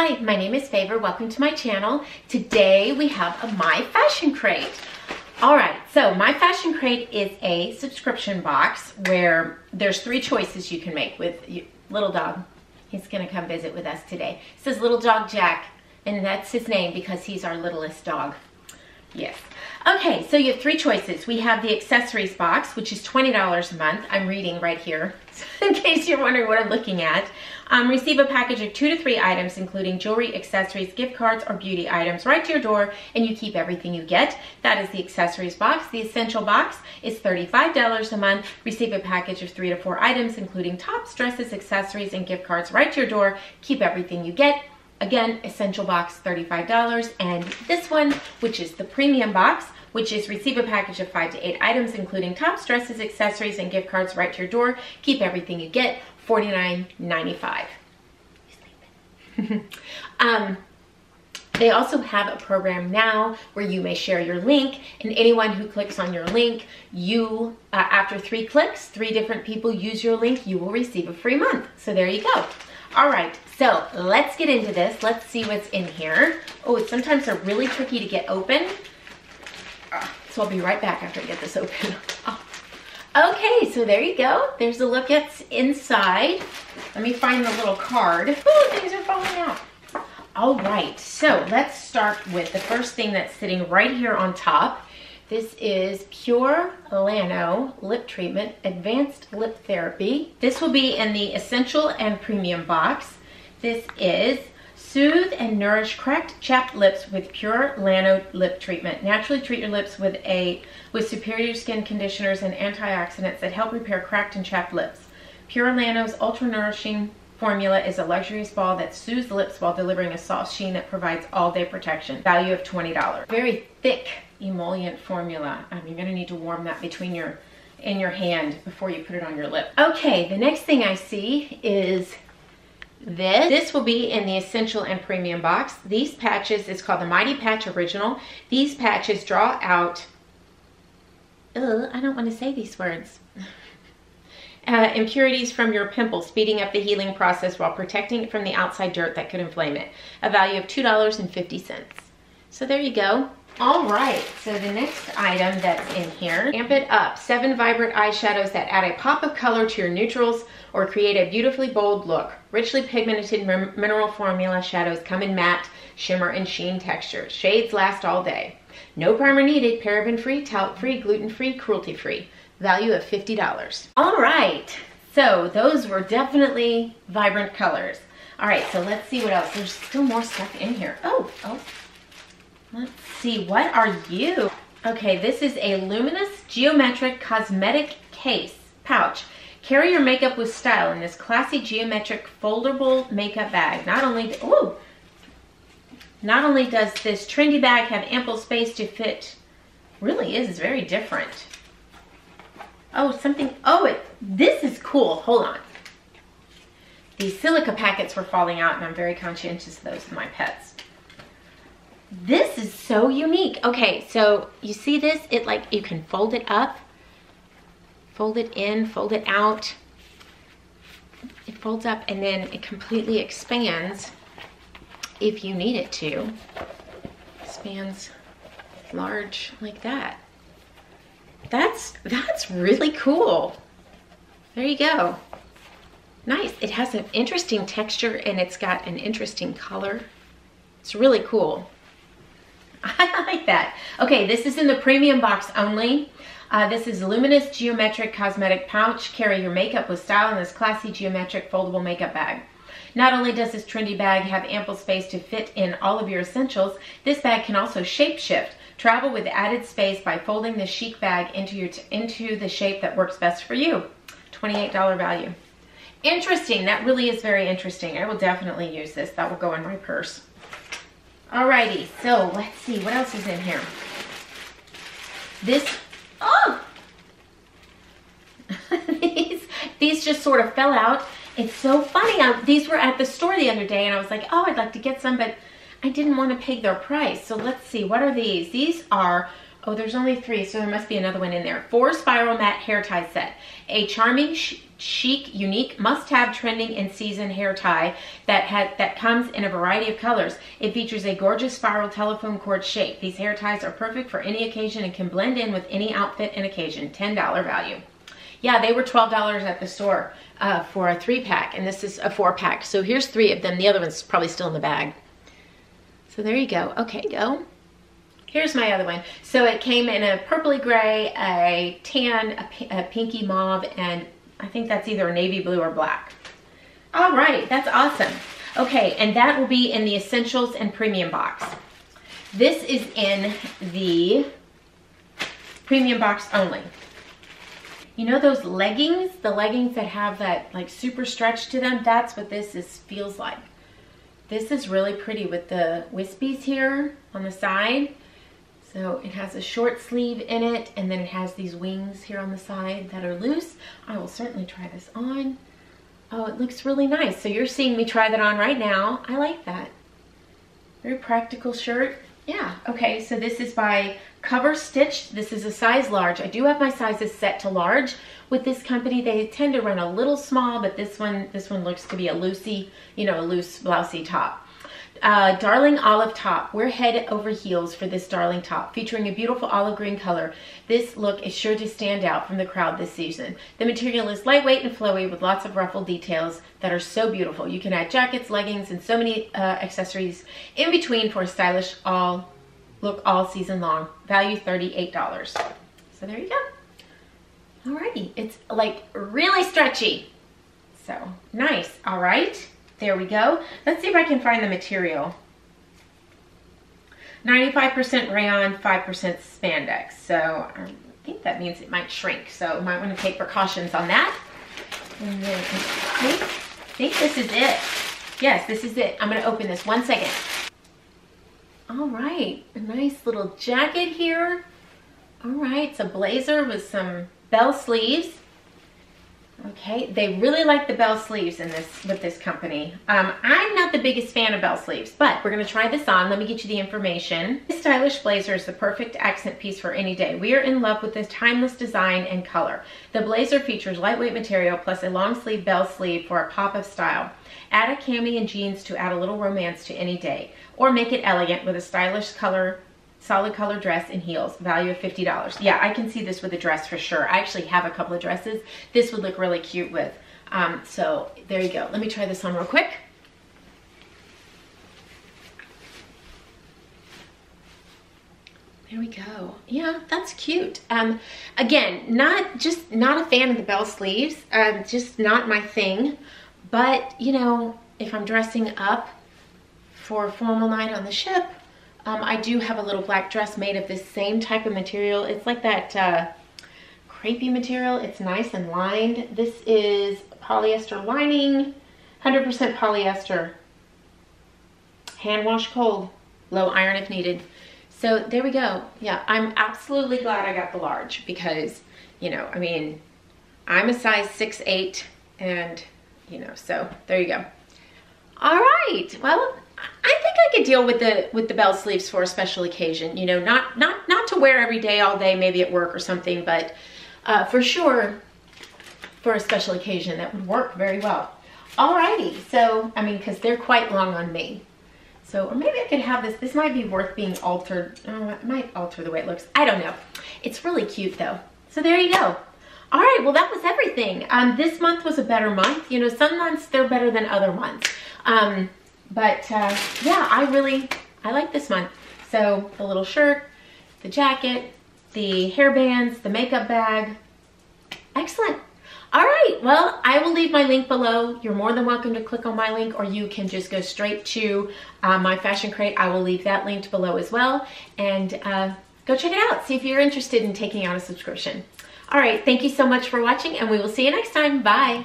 Hi, my name is Favor. Welcome to my channel. Today we have a My Fashion Crate. All right, so My Fashion Crate is a subscription box where there's 3 choices you can make with little dog. He's gonna come visit with us today. It says Little Dog Jack, and that's his name because he's our littlest dog. Yes. Okay, so you have 3 choices. We have the accessories box, which is $20 a month. I'm reading right here, in case you're wondering what I'm looking at. Receive a package of 2 to 3 items, including jewelry, accessories, gift cards, or beauty items, right to your door, and you keep everything you get. That is the accessories box. The essential box is $35 a month. Receive a package of 3 to 4 items, including tops, dresses, accessories, and gift cards, right to your door. Keep everything you get. Again, essential box, $35. And this one, which is the premium box, which is receive a package of 5 to 8 items, including tops, dresses, accessories, and gift cards right to your door. Keep everything you get, $49.95. They also have a program now where you may share your link, and anyone who clicks on your link, you, after 3 clicks, 3 different people use your link, you will receive a free month. So there you go. All right, so let's get into this. Let's see what's in here. Oh, sometimes they're really tricky to get open. So I'll be right back after I get this open. Oh. Okay, so there you go. There's a look at inside. Let me find the little card. Oh, things are falling out. All right, so let's start with the first thing that's sitting right here on top. This is Pure Lano Lip Treatment, Advanced Lip Therapy. This will be in the Essential and Premium box. This is Soothe and Nourish Cracked Chapped Lips with Pure Lano Lip Treatment. Naturally treat your lips with superior skin conditioners and antioxidants that help repair cracked and chapped lips. Pure Lano's Ultra Nourishing formula is a luxurious ball that soothes the lips while delivering a soft sheen that provides all-day protection. Value of $20. Very thick emollient formula. You're gonna need to warm that in your hand before you put it on your lip. Okay, the next thing I see is this. This will be in the Essential and Premium box. These patches, it's called the Mighty Patch Original. These patches draw out, I don't want to say these words. Impurities from your pimples, speeding up the healing process while protecting it from the outside dirt that could inflame it. A value of $2.50. So there you go. All right, so the next item that's in here, Amp It Up, 7 vibrant eyeshadows that add a pop of color to your neutrals or create a beautifully bold look. Richly pigmented mineral formula shadows come in matte, shimmer, and sheen textures. Shades last all day. No primer needed, paraben-free, talc-free, gluten-free, cruelty-free. Value of $50. All right, so those were definitely vibrant colors. All right, so let's see what else. There's still more stuff in here. Oh. Let's see, what are you? Okay, this is a luminous geometric cosmetic case pouch. Carry your makeup with style in this classy geometric foldable makeup bag. Not only does this trendy bag have ample space to fit, really is very different. This is cool, hold on. These silica packets were falling out and I'm very conscientious of those with my pets. This is so unique. Okay, so you see this? You can fold it up, fold it in, fold it out. It folds up and then it completely expands if you need it to. Expands large like that. That's really cool. There you go. Nice. It has an interesting texture and it's got an interesting color. It's really cool. I like that. Okay, this is in the premium box only. This is luminous geometric cosmetic pouch. Carry your makeup with style in this classy geometric foldable makeup bag. Not only does this trendy bag have ample space to fit in all of your essentials, this bag can also shape shift. Travel with added space by folding the chic bag into the shape that works best for you. $28 value. Interesting. That really is very interesting. I will definitely use this. That will go in my purse. Alrighty, so let's see what else is in here. These just sort of fell out. It's so funny. These were at the store the other day and I was like, oh, I'd like to get some, but I didn't want to pay their price. So let's see, what are these? These are Oh, there's only 3, so there must be another one in there. 4 spiral matte hair tie set. A charming, chic, unique, must-have, trending, and season hair tie that comes in a variety of colors. It features a gorgeous spiral telephone cord shape. These hair ties are perfect for any occasion and can blend in with any outfit and occasion. $10 value. Yeah, they were $12 at the store for a 3-pack, and this is a 4-pack. So here's 3 of them. The other one's probably still in the bag. So there you go. Okay, go. Here's my other one. So it came in a purpley gray, a tan, a pinky mauve, and I think that's either a navy blue or black. All right, that's awesome. Okay, and that will be in the Essentials and Premium box. This is in the Premium box only. You know those leggings? The leggings that have that like super stretch to them? That's what this feels like. This is really pretty with the wispies here on the side. So it has a short sleeve in it, and then it has these wings here on the side that are loose. I will certainly try this on. Oh, it looks really nice. So you're seeing me try that on right now. I like that. Very practical shirt. Yeah, okay, so this is by Cover Stitch. This is a size large. I do have my sizes set to large with this company. They tend to run a little small, but this one looks to be a loosey, you know, a loose blousey top. Darling olive top. We're head over heels for this darling top, featuring a beautiful olive green color. This look is sure to stand out from the crowd this season. The material is lightweight and flowy with lots of ruffled details that are so beautiful. You can add jackets, leggings, and so many accessories in between for a stylish look all season long. Value $38. So there you go. Alrighty, it's like really stretchy. So nice. All right. There we go. Let's see if I can find the material. 95% rayon, 5% spandex. So I think that means it might shrink. So you might want to take precautions on that. And then I think this is it. Yes, this is it. I'm going to open this 1 second. All right, a nice little jacket here. All right, it's a blazer with some bell sleeves. Okay, they really like the bell sleeves in this with this company. I'm not the biggest fan of bell sleeves, but we're gonna try this on. Let me get you the information. This stylish blazer is the perfect accent piece for any day. We are in love with this timeless design and color. The blazer features lightweight material plus a long sleeve bell sleeve for a pop of style. Add a cami and jeans to add a little romance to any day, or make it elegant with a stylish color, solid color dress and heels. Value of $50. Yeah, I can see this with a dress for sure. I actually have a couple of dresses. This would look really cute with. So there you go. Let me try this on real quick. There we go. Yeah, that's cute. Again, not a fan of the bell sleeves. Just not my thing. But, you know, if I'm dressing up for a formal night on the ship, I do have a little black dress made of this same type of material. It's like that crepey material. It's nice and lined. This is polyester lining, 100% polyester. Hand wash cold, low iron if needed. So there we go. Yeah, I'm absolutely glad I got the large because, you know, I mean, I'm a size 6'8", and, you know, so there you go. All right, well, I think I could deal with the bell sleeves for a special occasion. You know, not to wear every day, all day, maybe at work or something, but for sure, for a special occasion, that would work very well. Alrighty, so, I mean, because they're quite long on me. So, or maybe I could have this. This might be worth being altered. It might alter the way it looks. I don't know. It's really cute, though. So there you go. All right, well, that was everything. This month was a better month. You know, some months, they're better than other months. Yeah, I like this month. So the little shirt, the jacket, the hairbands, the makeup bag. Excellent. All right, well, I will leave my link below. You're more than welcome to click on my link, or you can just go straight to my fashion crate. I will leave that linked below as well. And go check it out. See if you're interested in taking out a subscription. All right, thank you so much for watching, and we will see you next time. Bye.